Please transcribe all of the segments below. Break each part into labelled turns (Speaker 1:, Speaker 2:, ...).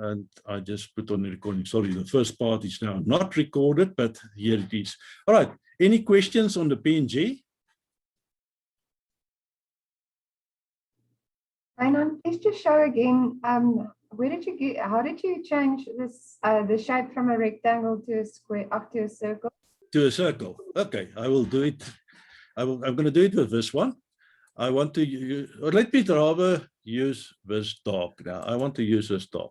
Speaker 1: and I just put on the recording. Sorry, the first part is now not recorded, but here it is. All right, any questions on the PNG?
Speaker 2: Please just show again, where did you get, how did you change this, the shape from a rectangle to a square, up to a circle?
Speaker 1: To a circle. Okay, I will do it. I'm going to do it with this one. I want to use, or let me rather use this dog now. I want to use this dog.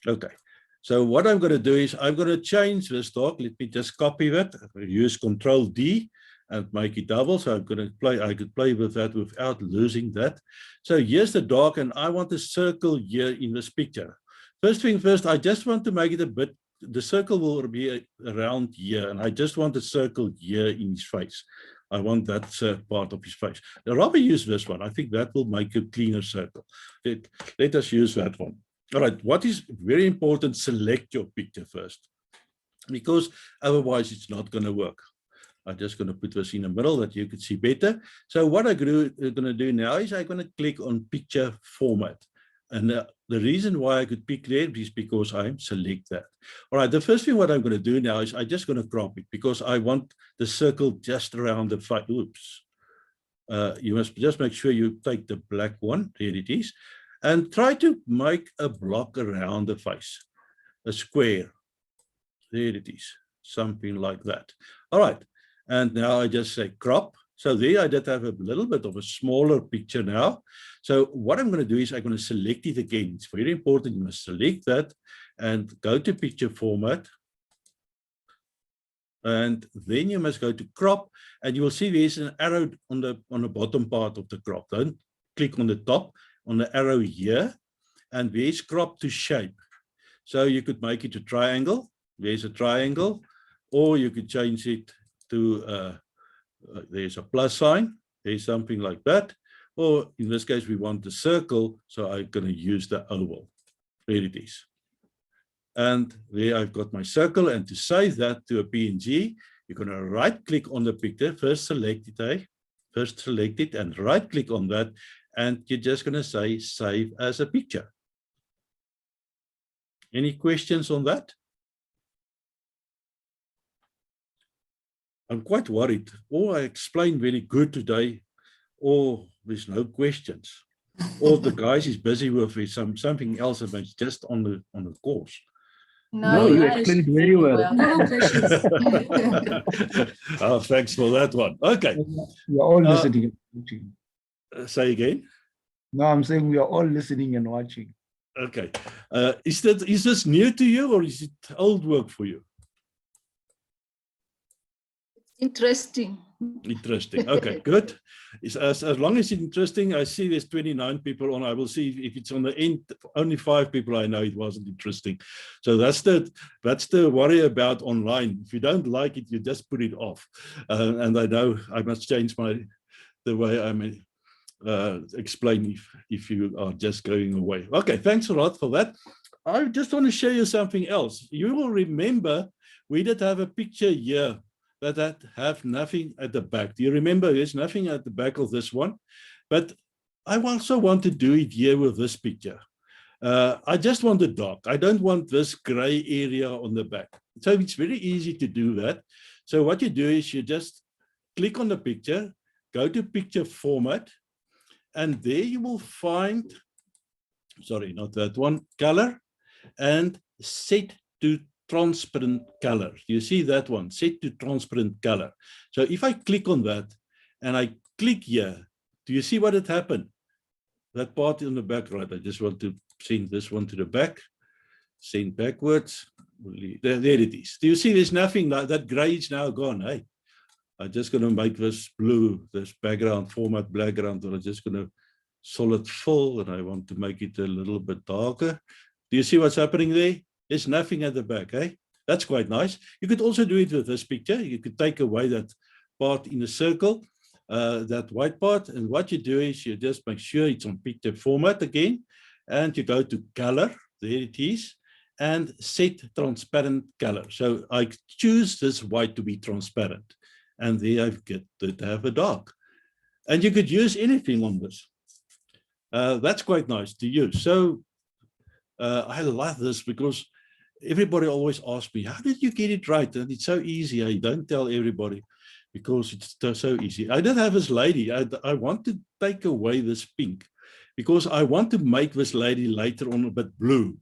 Speaker 1: Okay, so what I'm going to do is I'm going to change this dog. Let me just copy that. Use Control D and make it double. So I'm going to play, I could play with that without losing that. So here's the dog, and I want a circle here in this picture. First thing first, I just want to make it a bit, the circle will be around here, and I just want a circle here in his face. I want that part of his face. I'll rather use this one. I think that will make a cleaner circle. Let us use that one. All right, what is very important, select your picture first, because otherwise it's not going to work. I'm just going to put this in the middle that you could see better. So what I'm going to do now is I'm going to click on picture format. And the reason why I could pick that is because I select that. All right, the first thing what I'm going to do now is I'm just going to crop it because I want the circle just around the face. Oops. You must just make sure you take the black one, there it is, and try to make a block around the face, a square. There it is, something like that. All right, and now I just say crop. So there I did have a little bit of a smaller picture now. So what I'm going to do is I'm going to select it again. It's very important. You must select that and go to picture format. And then you must go to crop, and you will see there's an arrow on the bottom part of the crop. Don't click on the top, on the arrow here, and there's crop to shape. So you could make it a triangle. There's a triangle, or you could change it to there's a plus sign, there's something like that, or in this case we want the circle, so I'm going to use the oval. There it is, and there I've got my circle. And to save that to a PNG, you're going to right click on the picture, first select it, and right click on that, and you're just going to say save as a picture. Any questions on that? I'm quite worried, or I explained very good today, or there's no questions, or the guys is busy with something else and it's just on the course.
Speaker 3: No,
Speaker 4: you explained very well.
Speaker 1: Oh, thanks for that one. Okay.
Speaker 4: We are all listening and watching.
Speaker 1: Say again?
Speaker 4: No, I'm saying we are all listening and watching.
Speaker 1: Okay. Is this new to you, or is it old work for you?
Speaker 3: Interesting.
Speaker 1: Interesting. Okay, good. As long as it's interesting, I see there's 29 people on. I will see if it's on the end. Only 5 people I know it wasn't interesting. So that's the worry about online. If you don't like it, you just put it off. And I know I must change the way I explain if you are just going away. Okay, thanks a lot for that. I just want to show you something else. You will remember we did have a picture here that have nothing at the back. Do you remember? There's nothing at the back of this one, but I also want to do it here with this picture. I just want the dark. I don't want this gray area on the back. So it's very easy to do that. So what you do is you just click on the picture, go to picture format, and there you will find, sorry, not that one, color, and set to transparent color. You see that one, set to transparent color. So if I click on that and I click here, do you see what had happened? That part in the back, right? I just want to send this one to the back, send backwards. There it is. Do you see there's nothing like that? Gray is now gone. Hey, I'm just going to make this blue, this background format background, and I'm just going to solid fill, and I want to make it a little bit darker. Do you see what's happening there? There's nothing at the back, eh? That's quite nice. You could also do it with this picture. You could take away that part in the circle, that white part, and what you do is you just make sure it's on picture format again, and you go to color, there it is, and set transparent color. So I choose this white to be transparent, and there I get to have a dark. And you could use anything on this. That's quite nice to use. So I love this because everybody always asks me, how did you get it right? And it's so easy. I don't tell everybody because it's so easy. I did have this lady. I want to take away this pink because I want to make this lady later on a bit blue.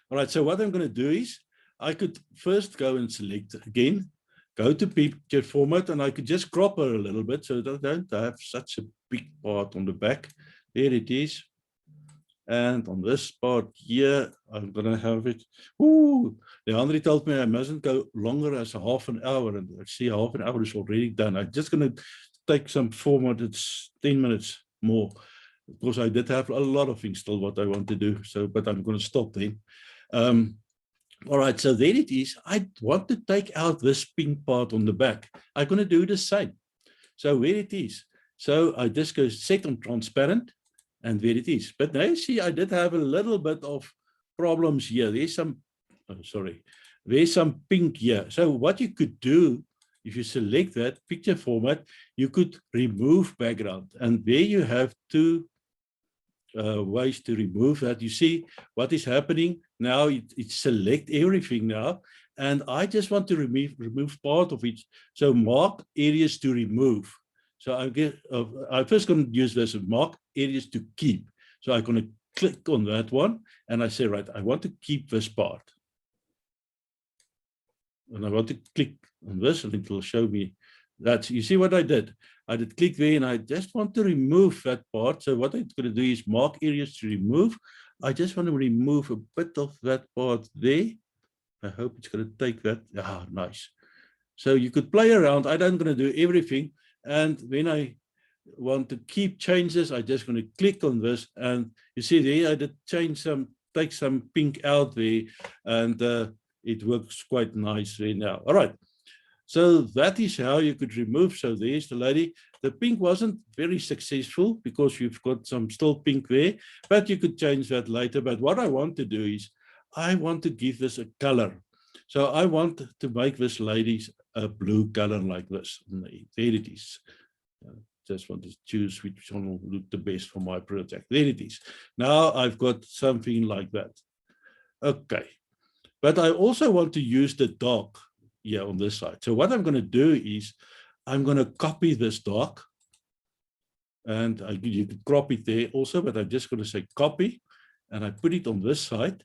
Speaker 1: All right, so what I'm going to do is I could first go and select again, go to picture format, and I could just crop her a little bit so that I don't have such a big part on the back. There it is. And on this part here, I'm going to have it. Ooh, Leandri told me I mustn't go longer as a half an hour. And I see half an hour is already done. I'm just going to take some format. It's 10 minutes more because I did have a lot of things still what I want to do. So, but I'm going to stop then. All right, so there it is. I want to take out this pink part on the back. I'm going to do the same. So where it is. So I just go set on transparent. And there it is. But now you see, I did have a little bit of problems here. There's some, there's some pink here. So what you could do, if you select that picture format, you could remove background. And there you have two ways to remove that. You see what is happening now. It select everything now. And I just want to remove part of it. So mark areas to remove. So I'm first going to use this mark areas to keep. So I'm going to click on that one and I say, right, I want to keep this part. And I want to click on this and it will show me that. You see what I did? I did click there and I just want to remove that part. So what I'm going to do is mark areas to remove. I just want to remove a bit of that part there. I hope it's going to take that. Ah, nice. So you could play around. I'm going to do everything. And when I want to keep changes, I just going to click on this. And you see there, I did change some, take some pink out there, and it works quite nicely now. All right. So that is how you could remove. So there's the lady. The pink wasn't very successful because you've got some still pink there, but you could change that later. But what I want to do is I want to give this a color. So I want to make this lady's a blue color like this. There it is. Just want to choose which one will look the best for my project. There it is. Now I've got something like that. Okay. But I also want to use the dark here on this side. So what I'm going to do is I'm going to copy this dark. And you could crop it there also, but I'm just going to say copy. And I put it on this side.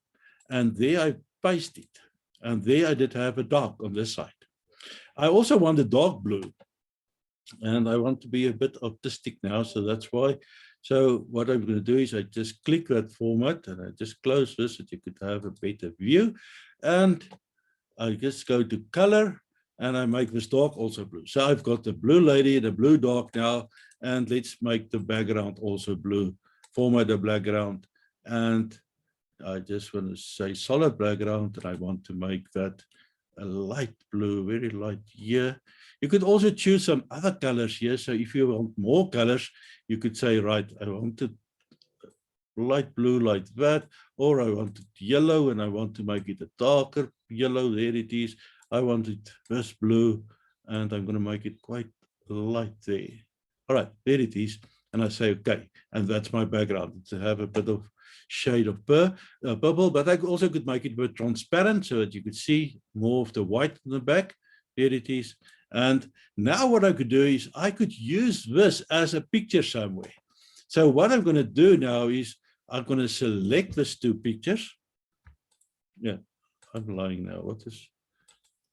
Speaker 1: And there I paste it. And there I did have a dark on this side. I also want a dark blue. And I want to be a bit artistic now, so that's why. So what I'm going to do is I just click that format and I just close this so you could have a better view. And I just go to color and I make this dark also blue. So I've got the blue lady, the blue dark now, and let's make the background also blue. Format the background. And I just want to say solid background, and I want to make that a light blue, very light here. You could also choose some other colors here. So if you want more colors, you could say, right, I want it light blue like that, or I want it yellow and I want to make it a darker yellow. There it is. I want it this blue and I'm going to make it quite light there. All right, there it is. And I say, okay, and that's my background. To have a bit of shade of purple, but I also could make it a bit transparent so that you could see more of the white in the back. There it is. And now what I could do is I could use this as a picture somewhere. So what I'm going to do now is I'm going to select these two pictures. Yeah, I'm lying now. What is,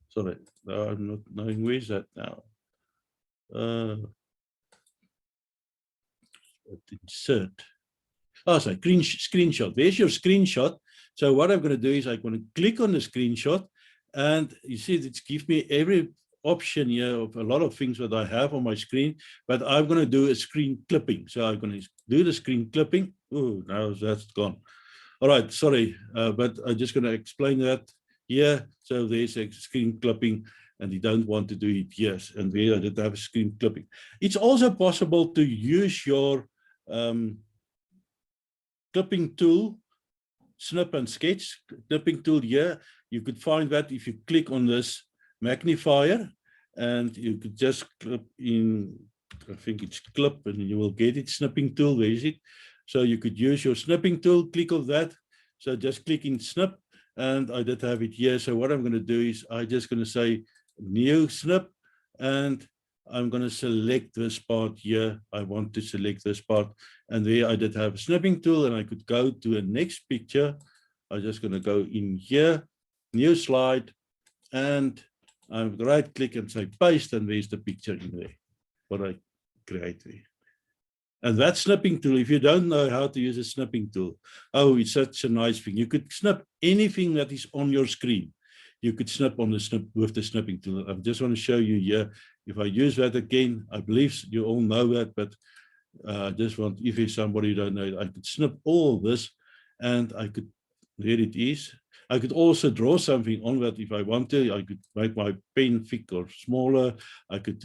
Speaker 1: sorry, no, I'm not knowing where's that now. Insert. Oh, sorry, screenshot. There's your screenshot. So what I'm going to do is I'm going to click on the screenshot, and you see it gives me every option here of a lot of things that I have on my screen, but I'm going to do a screen clipping. So I'm going to do the screen clipping. Oh, now that's gone. All right, sorry, but I'm just going to explain that here. So there's a screen clipping, and you don't want to do it, yes, and there I did have a screen clipping. It's also possible to use your clipping tool, snip and sketch clipping tool here. You could find that if you click on this magnifier, and you could just clip in, I think it's clip, and you will get it, snipping tool. Where is it? So you could use your snipping tool, click on that, So just click in snip, and I did have it here. So what I'm going to do is I'm just going to say new snip, and I'm going to select this part here. I want to select this part, and there I did have a snipping tool, and I could go to a next picture. I'm just going to go in here, new slide, and I'm right click and say paste, and there's the picture in there, what I create there. And that snipping tool, if you don't know how to use a snipping tool, oh, it's such a nice thing. You could snip anything that is on your screen. You could snip on the snip with the snipping tool. I just want to show you here. If I use that again, I believe you all know that, but I just want, if there's somebody who don't know, I could snip all this, and I could, there it is. I could also draw something on that if I want to. I could make my pen thick or smaller. I could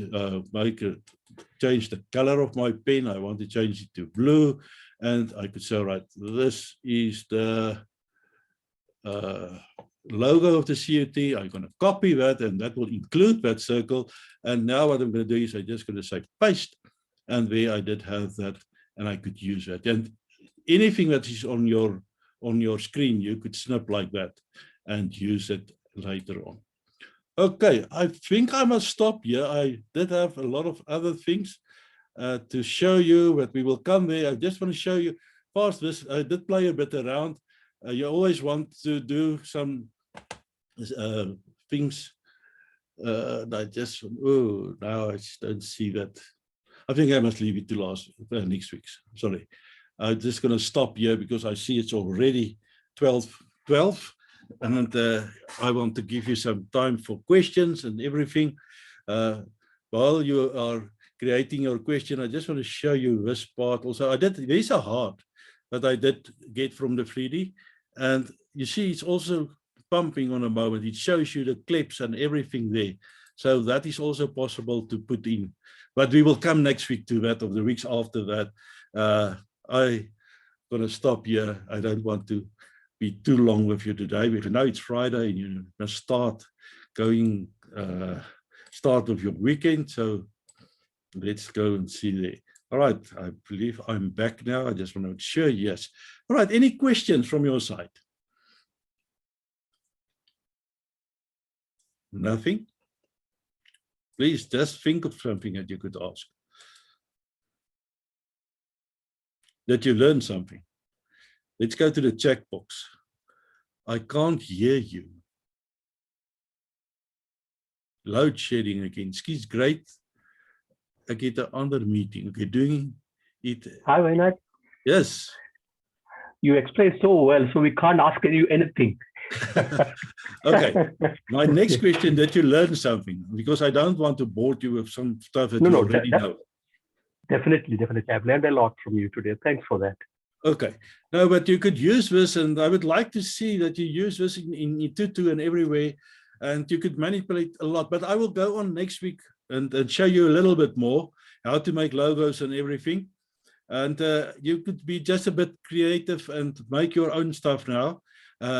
Speaker 1: change the color of my pen. I want to change it to blue. And I could say, right, this is the logo of the CUT. I'm going to copy that, and that will include that circle. And now what I'm going to do is I'm just going to say paste. And there I did have that, and I could use that. And anything that is on your screen, you could snip like that and use it later on. Okay, I think I must stop here. I did have a lot of other things to show you, but we will come there. I just want to show you past this. I did play a bit around. You always want to do some things. I just, oh, now I just don't see that. I think I must leave it to next week. Sorry. I'm just going to stop here because I see it's already 12, and I want to give you some time for questions and everything. While you are creating your question, I just want to show you this part also. These are hard, but I did get from the 3D, and you see it's also pumping on a moment. It shows you the clips and everything there. So that is also possible to put in, but we will come next week to that, or the weeks after that. I'm going to stop here. I don't want to be too long with you today. We know it's Friday and you must start going, start with your weekend. So let's go and see there. All right, I believe I'm back now. I just want to make sure, yes. All right, any questions from your side? Nothing? Please just think of something that you could ask. That you learned something. Let's go to the chat box. I can't hear you. Load shedding again. Skis great. I get another meeting. Okay, doing it.
Speaker 5: Hi, Wynand.
Speaker 1: Yes.
Speaker 5: You explained so well, so we can't ask you anything.
Speaker 1: Okay. My next question, that you learn something, because I don't want to bore you with some stuff that you already know.
Speaker 5: Definitely. I've learned a lot from you today. Thanks for that.
Speaker 1: Okay. No, but you could use this, and I would like to see that you use this in eThuto and everywhere, and you could manipulate a lot. But I will go on next week and show you a little bit more how to make logos and everything. And you could be just a bit creative and make your own stuff now.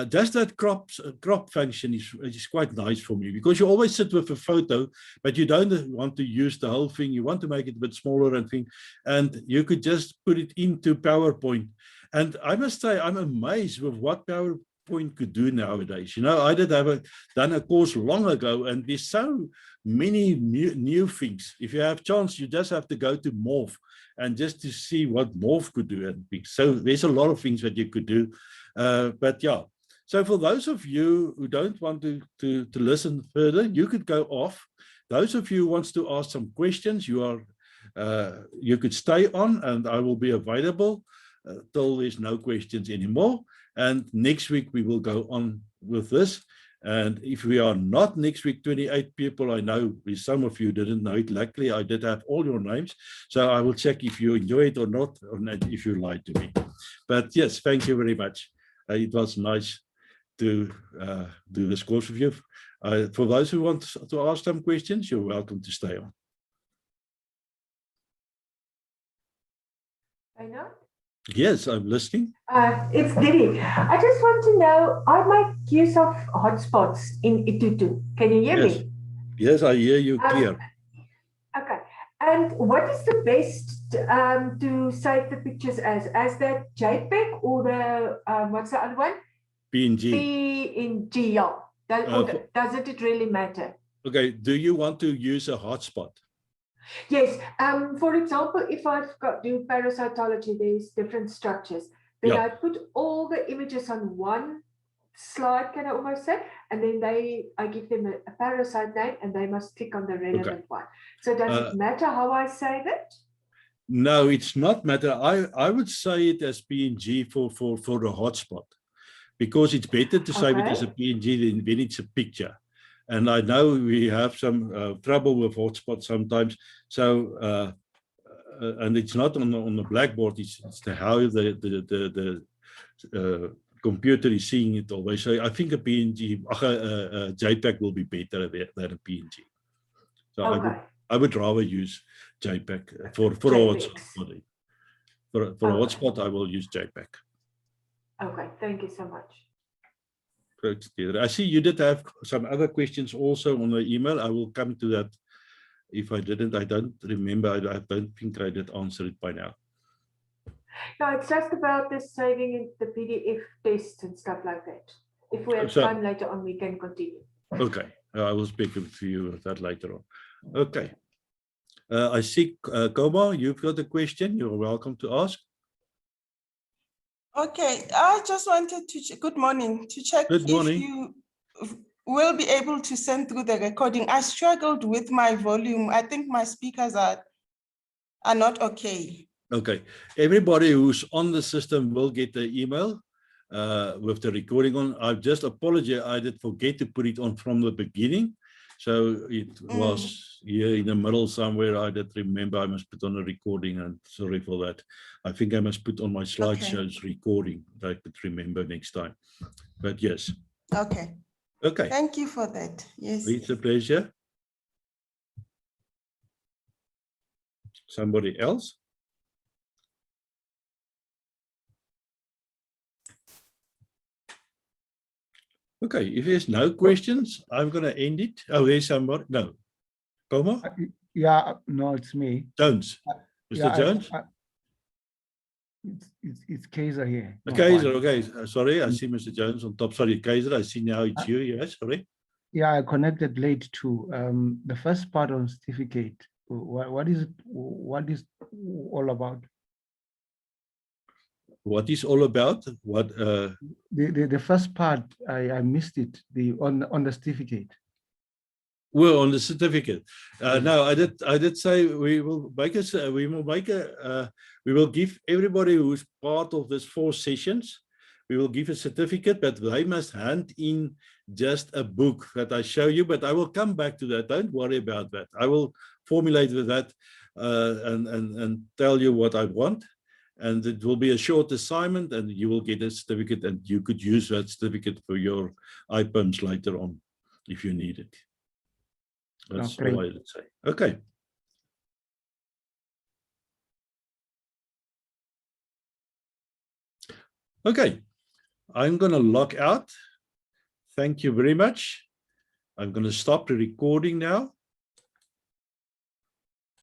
Speaker 1: Just that crop function is quite nice for me, because you always sit with a photo, but you don't want to use the whole thing. You want to make it a bit smaller and thing, and you could just put it into PowerPoint. And I must say, I'm amazed with what PowerPoint could do nowadays. You know, I did have done a course long ago, and there's so many new things. If you have chance, you just have to go to Morph and just to see what Morph could do and things. So there's a lot of things that you could do. But yeah, so for those of you who don't want to listen further, you could go off. Those of you who wants to ask some questions, you could stay on, and I will be available till there's no questions anymore. And next week we will go on with this. And if we are not next week, 28 people, I know some of you didn't know it. Luckily, I did have all your names. So I will check if you enjoy it or not if you lied to me. But yes, thank you very much. It was nice to do this course with you. For those who want to ask some questions, you're welcome to stay on.
Speaker 6: I know.
Speaker 1: Yes, I'm listening.
Speaker 6: It's Didi. I just want to know, I make use of hotspots in eThuto. Can you hear me?
Speaker 1: Yes, I hear you clear.
Speaker 6: Okay. And what is the best to save the pictures as the JPEG or the what's the other one?
Speaker 1: PNG.
Speaker 6: PNG. Yeah. Doesn't it really matter?
Speaker 1: Okay. Do you want to use a hotspot?
Speaker 6: Yes. For example, if I've got do parasitology, there's different structures. Then
Speaker 1: Yeah.
Speaker 6: I put all the images on one slide, can I almost say, and then I give them a parasite name, and they must click on the relevant one. So does it matter how I save it?
Speaker 1: No, it's not matter. I would say it as PNG for the hotspot, because it's better to save it as a PNG than when it's a picture. And I know we have some trouble with hotspots sometimes. So and it's not on the blackboard. It's how the computer is seeing it always. So I think a PNG, a JPEG will be better than a PNG. So I would rather use JPEG for a hotspot. For a hotspot, I will use JPEG.
Speaker 6: Okay, thank you so much.
Speaker 1: I see you did have some other questions also on the email. I will come to that. If I didn't, I don't remember. I don't think I did answer it by now.
Speaker 6: No, it's just about the saving in the PDF tests and stuff like that. If we have time later on, we can continue.
Speaker 1: Okay, I will speak to you with that later on. Okay. I see, Koma, you've got a question. You're welcome to ask.
Speaker 7: Okay, I just wanted to, good morning, to check if you will be able to send through the recording. I struggled with my volume. I think my speakers are not okay. Okay,
Speaker 1: everybody who's on the system will get the email with the recording on. I just apologize, I did forget to put it on from the beginning. So it was here in the middle somewhere. I did remember I must put on a recording, and sorry for that. I think I must put on my slideshows recording that I could remember next time. But yes.
Speaker 7: Okay.
Speaker 1: Okay.
Speaker 7: Thank you for that. Yes.
Speaker 1: It's a pleasure. Somebody else? Okay, if there's no questions, I'm going to end it. Oh, there's somebody. No. Koma?
Speaker 4: Yeah, no, it's me.
Speaker 1: Jones. Mr. Jones?
Speaker 4: It's Kaiser here.
Speaker 1: Kaiser, okay. Sorry, I see Mr. Jones on top. Sorry, Kaiser, I see now it's you. Yes, sorry.
Speaker 4: Yeah, I connected late too. The first part on certificate, what is all about?
Speaker 1: What is all about? What
Speaker 4: the first part I missed it. On the certificate.
Speaker 1: Well, on the certificate. No, I did say we will give everybody who's part of this 4 sessions, we will give a certificate, but they must hand in just a book that I show you. But I will come back to that. Don't worry about that. I will formulate with that and tell you what I want. And it will be a short assignment, and you will get a certificate, and you could use that certificate for your IPMs later on if you need it. That's all I would say. Okay. Okay. I'm going to log out. Thank you very much. I'm going to stop the recording now.